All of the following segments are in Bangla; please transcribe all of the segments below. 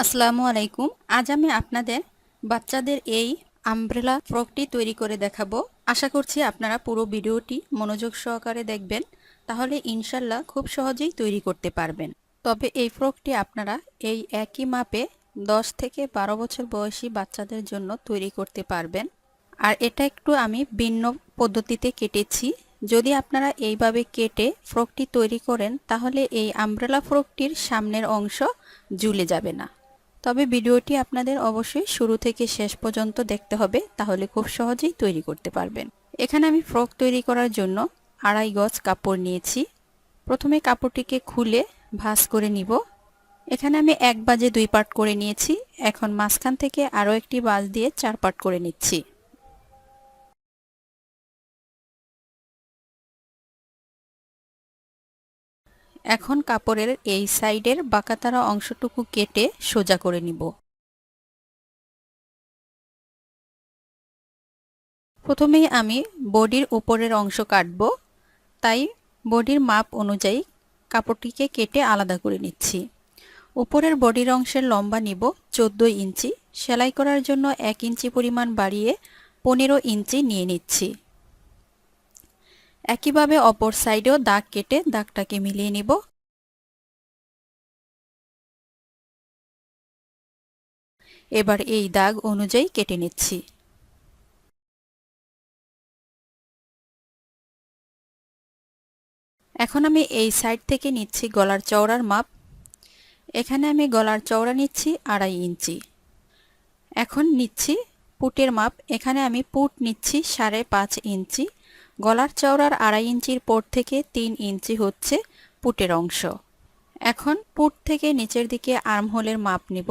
আসসালামু আলাইকুম। আজ আমি আপনাদের বাচ্চাদের এই আমব্রেলা ফ্রকটি তৈরি করে দেখাবো। আশা করছি আপনারা পুরো ভিডিওটি মনোযোগ সহকারে দেখবেন, তাহলে ইনশাল্লাহ খুব সহজেই তৈরি করতে পারবেন। তবে এই ফ্রকটি আপনারা এই একই মাপে 10 থেকে 12 বছর বয়সী বাচ্চাদের জন্য তৈরি করতে পারবেন। আর এটা একটু আমি ভিন্ন পদ্ধতিতে কেটেছি। যদি আপনারা এইভাবে কেটে ফ্রকটি তৈরি করেন তাহলে এই আমব্রেলা ফ্রকটির সামনের অংশ ঝুলে যাবে না। তবে ভিডিওটি আপনাদের অবশ্যই শুরু থেকে শেষ পর্যন্ত দেখতে হবে, তাহলে খুব সহজেই তৈরি করতে পারবেন। এখানে আমি ফ্রক তৈরি করার জন্য 2.5 গজ কাপড় নিয়েছি। প্রথমে কাপড়টিকে খুলে ভাঁজ করে নিব। এখানে আমি 1 বাজে 2 পার্ট করে নিয়েছি। এখন মাঝখান থেকে আরও একটি ভাঁজ দিয়ে 4 পার্ট করে নিচ্ছি। এখন কাপড়ের এই সাইডের বাঁকাতারা অংশটুকু কেটে সোজা করে নিব। প্রথমেই আমি বডির উপরের অংশ কাটব, তাই বডির মাপ অনুযায়ী কাপড়টিকে কেটে আলাদা করে নিচ্ছি। উপরের বডির অংশের লম্বা নিব 14 ইঞ্চি। সেলাই করার জন্য 1 ইঞ্চি পরিমাণ বাড়িয়ে 15 ইঞ্চি নিয়ে নিচ্ছি। একইভাবে অপর সাইডেও দাগ কেটে দাগটাকে মিলিয়ে নিব। এবার এই দাগ অনুযায়ী কেটে নিচ্ছি। এখন আমি এই সাইড থেকে নিচ্ছি গলার চওড়ার মাপ। এখানে আমি গলার চওড়া নিচ্ছি 2.5 ইঞ্চি। এখন নিচ্ছি পুটের মাপ। এখানে আমি পুট নিচ্ছি 5.5 ইঞ্চি। গলার চওড়ার 2.5 ইঞ্চির পর থেকে 3 ইঞ্চি হচ্ছে পুটের অংশ। এখন পুট থেকে নিচের দিকে আর্মহোলের মাপ নিব।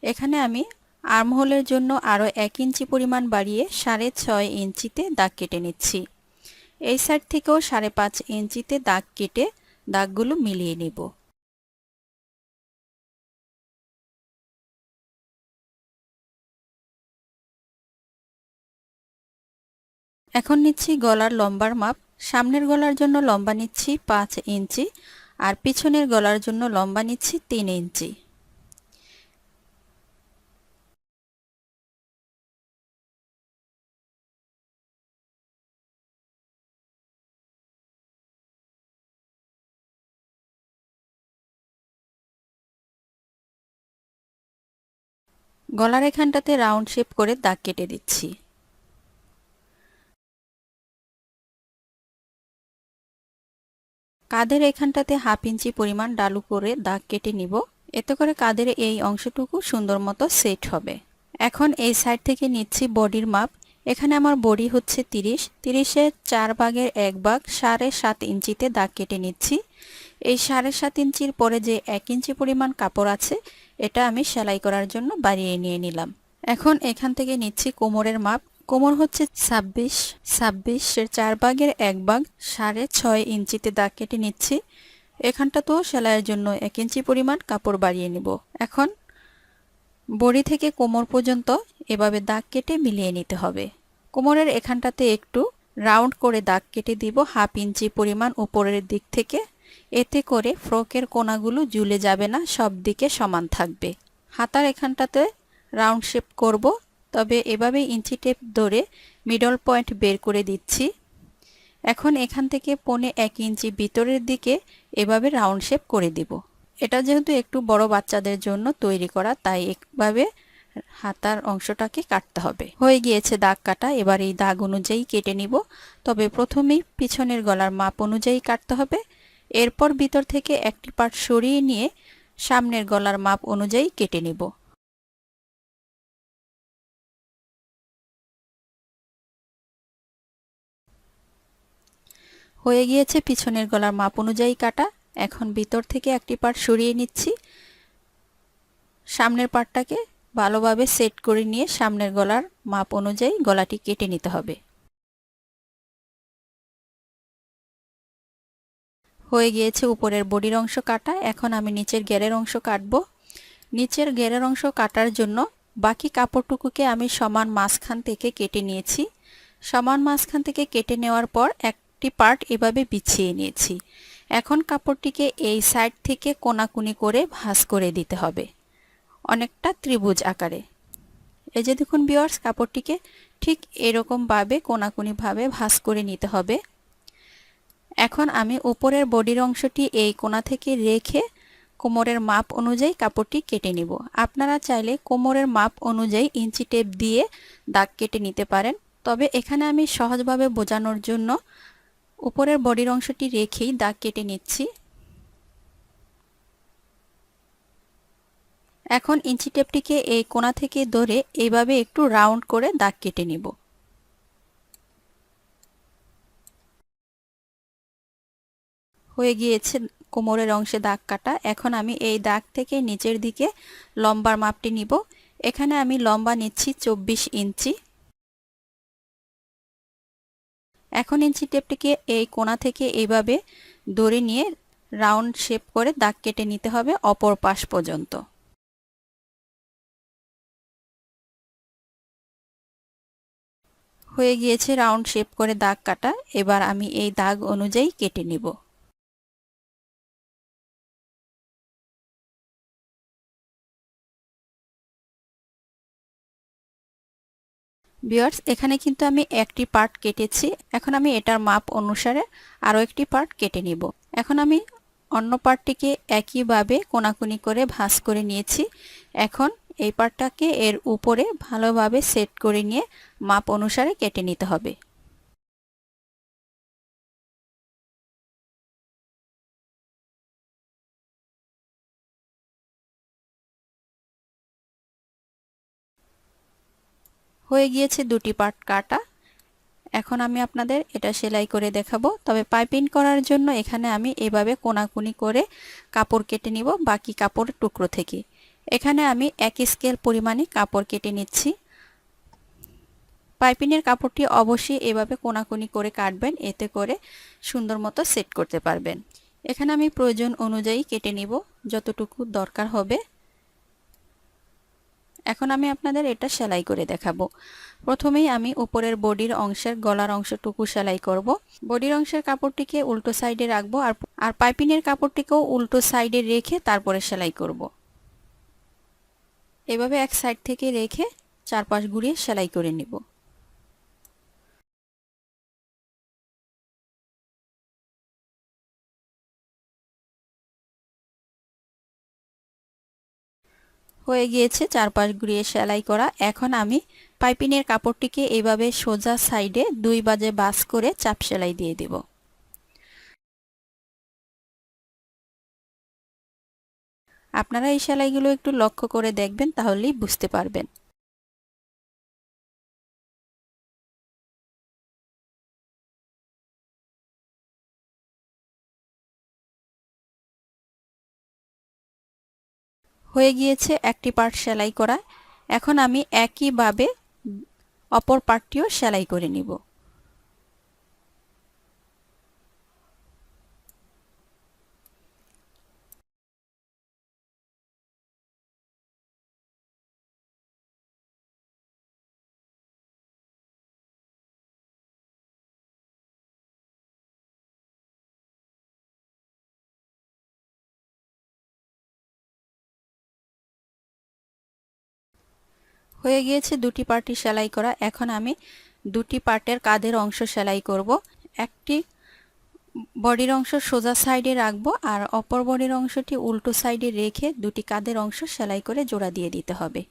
এখানে আমি আর্মহোলের জন্য আরও 1 ইঞ্চি পরিমাণ বাড়িয়ে 6.5 ইঞ্চিতে দাগ কেটে নিচ্ছি। এই সাইড থেকেও 5.5 ইঞ্চিতে দাগ কেটে দাগগুলো মিলিয়ে নিব। এখন নিচ্ছি গলার লম্বার মাপ। সামনের গলার জন্য লম্বা নিচ্ছি 5 ইঞ্চি আর পিছনের গলার জন্য লম্বা নিচ্ছি 3 ইঞ্চি। গলার এখানটাতে রাউন্ড শেপ করে দাগ কেটে দিচ্ছি। কাঁধের এখানটাতে 1/2 ইঞ্চি পরিমাণ ডালু করে দাগ কেটে নিব। এতে করে কাঁধের এই অংশটুকু সুন্দর মতো সেট হবে। এখন এই সাইড থেকে নিচ্ছি বডির মাপ। এখানে আমার বডি হচ্ছে 30-এর 4 ভাগের 1 ভাগ 7.5 ইঞ্চিতে দাগ কেটে নিচ্ছি। এই 7.5 ইঞ্চির পরে যে 1 ইঞ্চি পরিমাণ কাপড় আছে এটা আমি সেলাই করার জন্য বাড়িয়ে নিয়ে নিলাম। এখন এখান থেকে নিচ্ছি কোমরের মাপ। কোমর হচ্ছে 26-এর 4 ভাগের 1 ভাগ 6.5 ইঞ্চিতে দাগ কেটে নিচ্ছি। এখানটা তো সেলাইয়ের জন্য 1 ইঞ্চি পরিমাণ কাপড় বাড়িয়ে নিব। এখন বডি থেকে কোমর পর্যন্ত এভাবে দাগ কেটে মিলিয়ে নিতে হবে। কোমরের এখানটাতে একটু রাউন্ড করে দাগ কেটে দিব 1/2 ইঞ্চি পরিমাণ উপরের দিক থেকে। এতে করে ফ্রকের কোণাগুলো ঝুলে যাবে না, সব দিকে সমান থাকবে। হাতার এখানটাতে রাউন্ড শেপ করব, তবে এভাবে ইঞ্চি টেপ ধরে মিডল পয়েন্ট বের করে দিচ্ছি। এখন এখান থেকে 1.5 ইঞ্চি ভিতরের দিকে এভাবে রাউন্ড শেপ করে দিব। এটা যেহেতু একটু বড় বাচ্চাদের জন্য তৈরি করা, তাই একভাবে হাতার অংশটাকে কাটতে হবে। হয়ে গিয়েছে দাগ কাটা। এবার এই দাগ অনুযায়ী কেটে নিব। তবে প্রথমেই পিছনের গলার মাপ অনুযায়ী কাটতে হবে। এরপর ভিতর থেকে একটি পার্ট সরিয়ে নিয়ে সামনের গলার মাপ অনুযায়ী কেটে নিব। হয়ে গিয়েছে পিছনের গলার মাপ অনুযায়ী কাটা। এখন ভিতর থেকে একটি পার্ট সরিয়ে নিচ্ছি। সামনের পার্টটাকে ভালোভাবে সেট করে নিয়ে সামনের গলার মাপ অনুযায়ী গলাটি কেটে নিতে হবে। হয়ে গিয়েছে উপরের বডির অংশ কাটা। এখন আমি নিচের ঘেরের অংশ কাটব। নিচের ঘেরের অংশ কাটার জন্য বাকি কাপড়টুকুকে আমি সমান মাঝখান থেকে কেটে নিয়েছি। সমান মাঝখান থেকে কেটে নেওয়ার পর একটি পার্ট এভাবে বিছিয়ে নিয়েছি। এখন কাপড়টিকে এই সাইড থেকে কোনাকুনি করে ভাঁজ করে দিতে হবে। অনেকটা ত্রিভুজ আকারে। এই যে দেখুন ভিউয়ার্স, কাপড়টিকে ঠিক এরকম ভাবে কোনাকুনি ভাবে ভাঁজ করে নিতে হবে। এখন আমি উপরের বডির অংশটি এই কোণা থেকে রেখে কোমরের মাপ অনুযায়ী কাপড়টি কেটে নিব। আপনারা চাইলে কোমরের মাপ অনুযায়ী ইঞ্চি টেপ দিয়ে দাগ কেটে নিতে পারেন, তবে এখানে আমি সহজভাবে বোঝানোর জন্য উপরের বডির অংশটি রেখেই দাগ কেটে নিচ্ছি। এখন ইঞ্চি টেপটিকে এই কোণা থেকে ধরে এইভাবে একটু রাউন্ড করে দাগ কেটে নিব। হয়ে গিয়েছে কোমরের অংশে দাগ কাটা। এখন আমি এই দাগ থেকে নিচের দিকে লম্বার মাপটি নিব। এখানে আমি লম্বা নিচ্ছি 24 ইঞ্চি। এখন ইঞ্চি টেপটিকে এই কোণা থেকে এইভাবে ধরে নিয়ে রাউন্ড শেপ করে দাগ কেটে নিতে হবে অপর পাশ পর্যন্ত। হয়ে গিয়েছে রাউন্ড শেপ করে দাগ কাটা। এবার আমি এই দাগ অনুযায়ী কেটে নিব। ভিউয়ার্স, এখানে কিন্তু আমি একটি পার্ট কেটেছি। এখন আমি এটার মাপ অনুসারে আরও একটি পার্ট কেটে নিব। এখন আমি অন্য পার্টটিকে একইভাবে কোনাকুনি করে ভাঁজ করে নিয়েছি। এখন এই পার্টটাকে এর উপরে ভালোভাবে সেট করে নিয়ে মাপ অনুসারে কেটে নিতে হবে। হয়ে গিয়েছে দুটি পার্ট কাটা। এখন আমি আপনাদের এটা সেলাই করে দেখাবো, তবে পাইপিং করার জন্য এখানে আমি এভাবে কোনাকুনি করে কাপড় কেটে নিব বাকি কাপড় টুকরো থেকে। এখানে আমি 1 স্কেল পরিমাণে কাপড় কেটে নিচ্ছি। পাইপিংয়ের কাপড়টি অবশ্যই এভাবে কোনাকুনি করে কাটবেন, এতে করে সুন্দর মতো সেট করতে পারবেন। এখানে আমি প্রয়োজন অনুযায়ী কেটে নিব যতটুকু দরকার হবে। এখন আমি আপনাদের এটা সেলাই করে দেখাবো। প্রথমেই আমি উপরের বডির অংশের গলার অংশটুকু সেলাই করব। বডির অংশের কাপড়টিকে উল্টো সাইডে রাখবো আর পাইপিংয়ের কাপড়টিকেও উল্টো সাইডে রেখে তারপরে সেলাই করব। এভাবে এক সাইড থেকে রেখে চারপাশ ঘুরিয়ে সেলাই করে নিব। হয়ে গিয়েছে চারপাশ ঘুরিয়ে সেলাই করা। এখন আমি পাইপিংয়ের কাপড়টিকে এইভাবে সোজা সাইডে 2 বাজে ভাঁজ করে চাপ সেলাই দিয়ে দেব। আপনারা এই সেলাইগুলো একটু লক্ষ্য করে দেখবেন, তাহলেই বুঝতে পারবেন। হয়ে গিয়েছে একটি পার্ট সেলাই করা। এখন আমি একইভাবে অপর পার্টটিও সেলাই করে নিব। হয়ে গিয়েছে দুটি পার্টি সেলাই করা। এখন আমি দুটি পার্টের কাঁধের অংশ সেলাই করব। একটি বডির অংশ সোজা সাইডে রাখবো আর অপর বডির অংশটি উল্টো সাইডে রেখে দুটি কাঁধের অংশ সেলাই করে জোড়া দিয়ে দিতে হবে।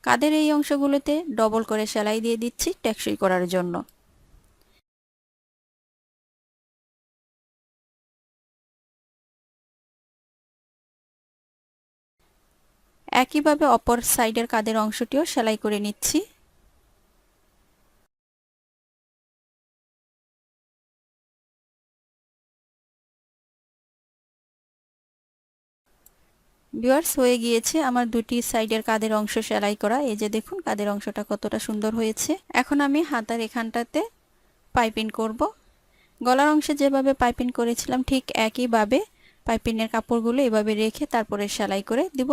কাঁধের এই অংশগুলোতে ডবল করে সেলাই দিয়ে দিচ্ছি টেকসই করার জন্য। একইভাবে অপর সাইডের কাঁধের অংশটিও সেলাই করে নিচ্ছি। ভিউয়ার্স, হয়ে গিয়েছে আমার দুটি সাইডের কাঁধের অংশ সেলাই করা। এই যে দেখুন কাঁধের অংশটা কতটা সুন্দর হয়েছে। এখন আমি হাতার এখানটাতে পাইপিং করব। গলার অংশে যেভাবে পাইপিং করেছিলাম ঠিক একইভাবে পাইপিংয়ের কাপড়গুলো এভাবে রেখে তারপরে সেলাই করে দিব।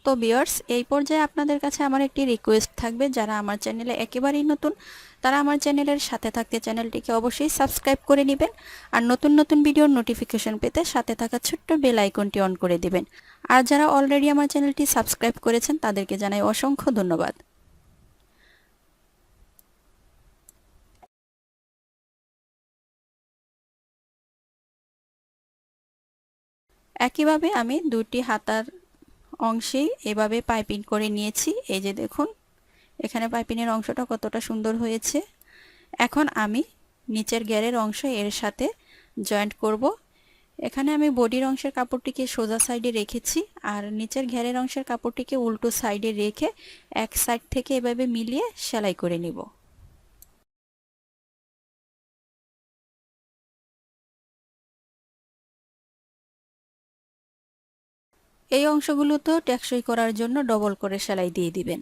তো ভিউয়ার্স, এই পর্যায়ে আপনাদের কাছে আমার একটি রিকোয়েস্ট থাকবে, যারা আমার চ্যানেলে একেবারেই নতুন তারা আমার চ্যানেলের সাথে থাকতে চ্যানেলটিকে অবশ্যই সাবস্ক্রাইব করে নেবেন আর নতুন নতুন ভিডিওর নোটিফিকেশন পেতে সাথে থাকা ছোট্ট বেল আইকনটি অন করে দিবেন। আর যারা অলরেডি আমার চ্যানেলটি সাবস্ক্রাইব করেছেন তাদেরকে জানাই অসংখ্য ধন্যবাদ। একইভাবে আমি দুটি হাতার অংশেই এভাবে পাইপিং করে নিয়েছি। এই যে দেখুন এখানে পাইপিংয়ের অংশটা কতটা সুন্দর হয়েছে। এখন আমি নিচের ঘেরের অংশ এর সাথে জয়েন্ট করব। এখানে আমি বডির অংশের কাপড়টিকে সোজা সাইডে রেখেছি আর নিচের ঘেরের অংশের কাপড়টিকে উল্টো সাইডে রেখে এক সাইড থেকে এভাবে মিলিয়ে সেলাই করে নিব। এই অংশগুলোতেও টেকসই করার জন্য ডবল করে সেলাই দিয়ে দিবেন।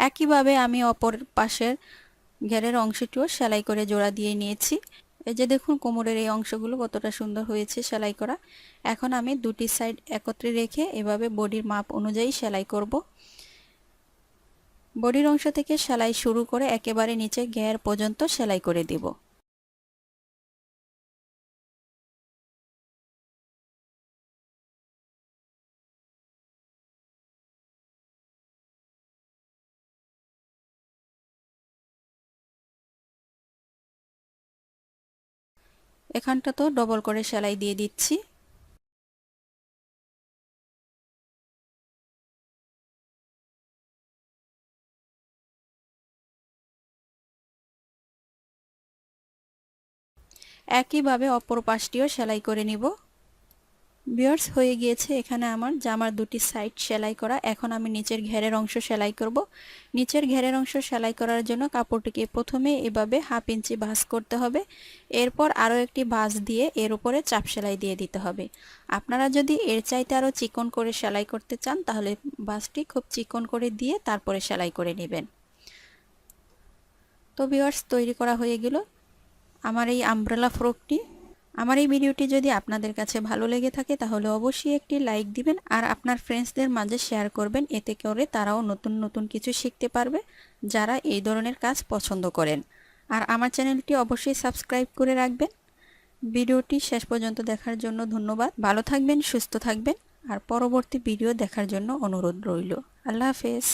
একইভাবে আমি অপর পাশের ঘেরের অংশটিও সেলাই করে জোড়া দিয়ে নিয়েছি। এই যে দেখুন কোমরের এই অংশগুলো কতটা সুন্দর হয়েছে সেলাই করা। এখন আমি দুটি সাইড একত্রে রেখে এভাবে বডির মাপ অনুযায়ী সেলাই করব। বডির অংশ থেকে সেলাই শুরু করে একেবারে নিচে ঘের পর্যন্ত সেলাই করে দিব। এখানটা তো ডবল করে সেলাই দিয়ে দিচ্ছি। একইভাবে অপর পাশটিও সেলাই করে নিব। ভিউয়ার্স, হয়ে গিয়েছে এখানে আমার জামার দুটি সাইড সেলাই করা। এখন আমি নিচের ঘেরের অংশ সেলাই করব। নিচের ঘেরের অংশ সেলাই করার জন্য কাপড়টিকে প্রথমে এভাবে 1/2 ইঞ্চি ভাঁজ করতে হবে। এরপর আরও একটি ভাঁজ দিয়ে এর উপরে চাপ সেলাই দিয়ে দিতে হবে। আপনারা যদি এর চাইতে আরও চিকন করে সেলাই করতে চান তাহলে ভাঁজটি খুব চিকন করে দিয়ে তারপরে সেলাই করে নেবেন। তো ভিউয়ার্স, তৈরি করা হয়ে গেল আমার এই আমব্রেলা ফ্রকটি। আমার এই ভিডিওটি যদি আপনাদের কাছে ভালো লেগে থাকে তাহলে অবশ্যই একটি লাইক দিবেন আর আপনার ফ্রেন্ডসদের মাঝে শেয়ার করবেন, এতে করে তারাও নতুন নতুন কিছু শিখতে পারবে যারা এই ধরনের কাজ পছন্দ করেন। আর আমার চ্যানেলটি অবশ্যই সাবস্ক্রাইব করে রাখবেন। ভিডিওটি শেষ পর্যন্ত দেখার জন্য ধন্যবাদ। ভালো থাকবেন, সুস্থ থাকবেন আর পরবর্তী ভিডিও দেখার জন্য অনুরোধ রইল। আল্লাহ হাফেজ।